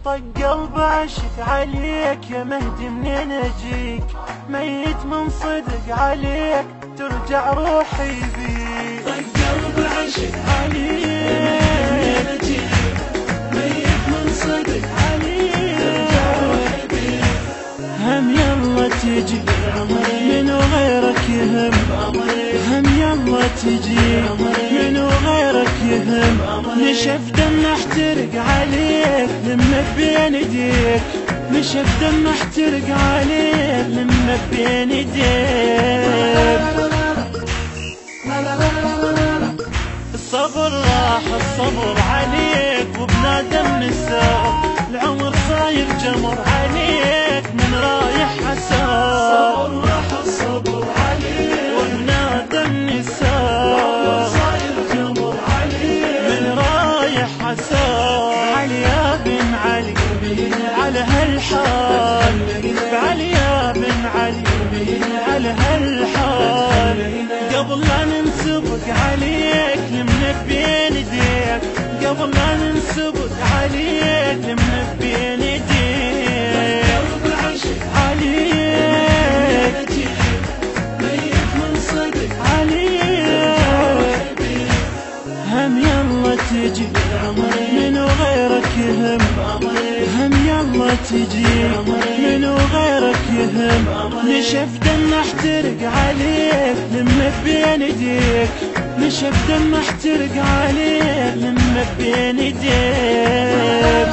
طق قلب عشق عليك يا مهدي منين اجيك، ميت من صدق عليك ترجع روحي بيك. طق قلب عشق عليك ميت من صدق عليك ترجع روحي بيك. هم يلا تجي منو غيرك يهم، هم يلا تجي منو غيرك يهم. نشف دم احترق عليك لما بين ايديك، نشف دم احترق عليك لما بين ايديك. الصبر راح الصبر عليك وبنادم نساء، العمر صاير جمر عليك من رايح حساب. الصبر راح الصبر عليك وبنادم نساء، صاير جمر عليك من رايح حساب. علي يا بن علي على هالحال، علي يا بن علي على هالحال. قبل لا ننسبق عليك لمن بين ايديك، قبل لا ننسبق عليك لمن بين ايديك. قلب عشق عليك ميت من صدق عليك، هم يلا تجي منو غيرك يهم، هم يلا تجي منو غيرك يهم. نشف دم احترق عليك لما بين ايديك، نشف دم احترق عليك لما بين ايديك.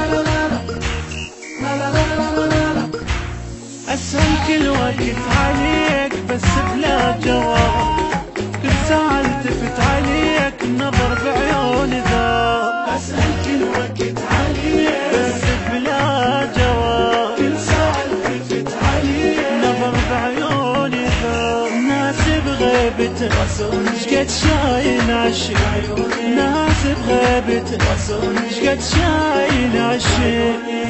اسأل كل وقت عليك بس بلا جواب، كل ساعة التفت عليك النظر بعيون ذاب. أسأل كل وقت عليك بس بلا جواب، كل ساعة التفت عليك نظر بعيون ذاب. ناس بغيبته شقد شايل عشق، ناس بغيبته شقد شايل عشق.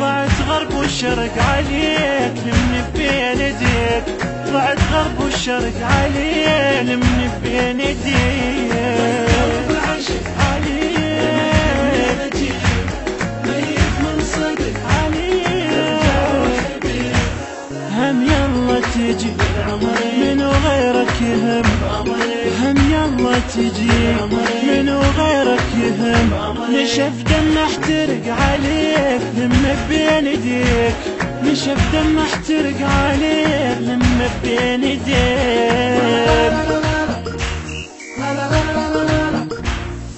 ضعت غرب والشرق عليك لمن بين ايديك، ضعت غرب والشرق عليك لمن بين ايديك. قلب عشق عليك ميت من صدق عليك، هم يلا تجي منو غيرك يهم، هم يلا تجي منو غيرك يهم. نشف دم احترق عليك لما بين ايديك، نشف دم احترق عليك لما بين ايديك.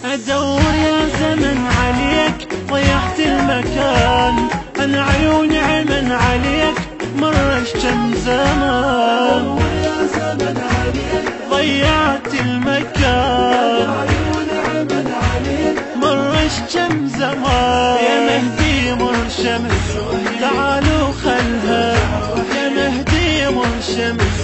ادور يا زمن عليك ضيعت المكان، انا عيوني عمن عليك مرش كم زمان. يا زمن عليك ضيعت المكان عيون عمل عليك مرش كم زمان. يا مهدي مر شمس تعالوا خلها، يا مهدي مر شمس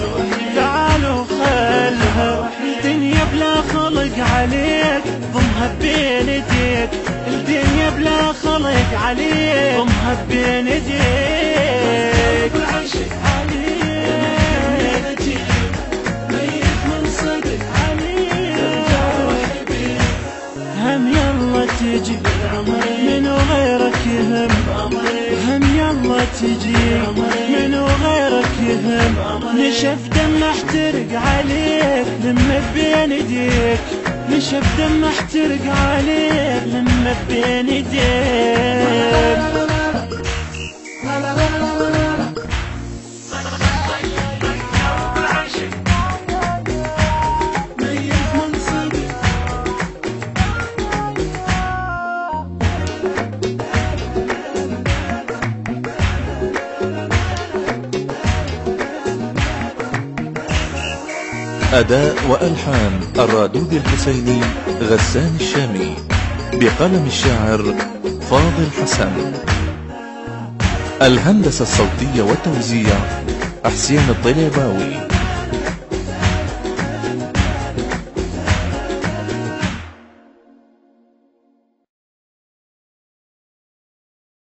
تعالوا خلها. الدنيا بلا خلق عليك ضمها بين ايديك، الدنيا بلا خلق عليك ضمها بين ايديك. العشق عليك ميت من صدق عليك، هم يلا تجي منو غيرك يهم، هم يلا تجي منو غيرك يهم. نشف دم احترق عليك لما بين ايديك، نشف دم احترق عليك لما بين ايديك. ميت من صدق أداء وألحان الرادود الحسيني غسان الشامي، بقلم الشاعر فاضل حسن. الهندسة الصوتية والتوزيع حسين الطليباوي.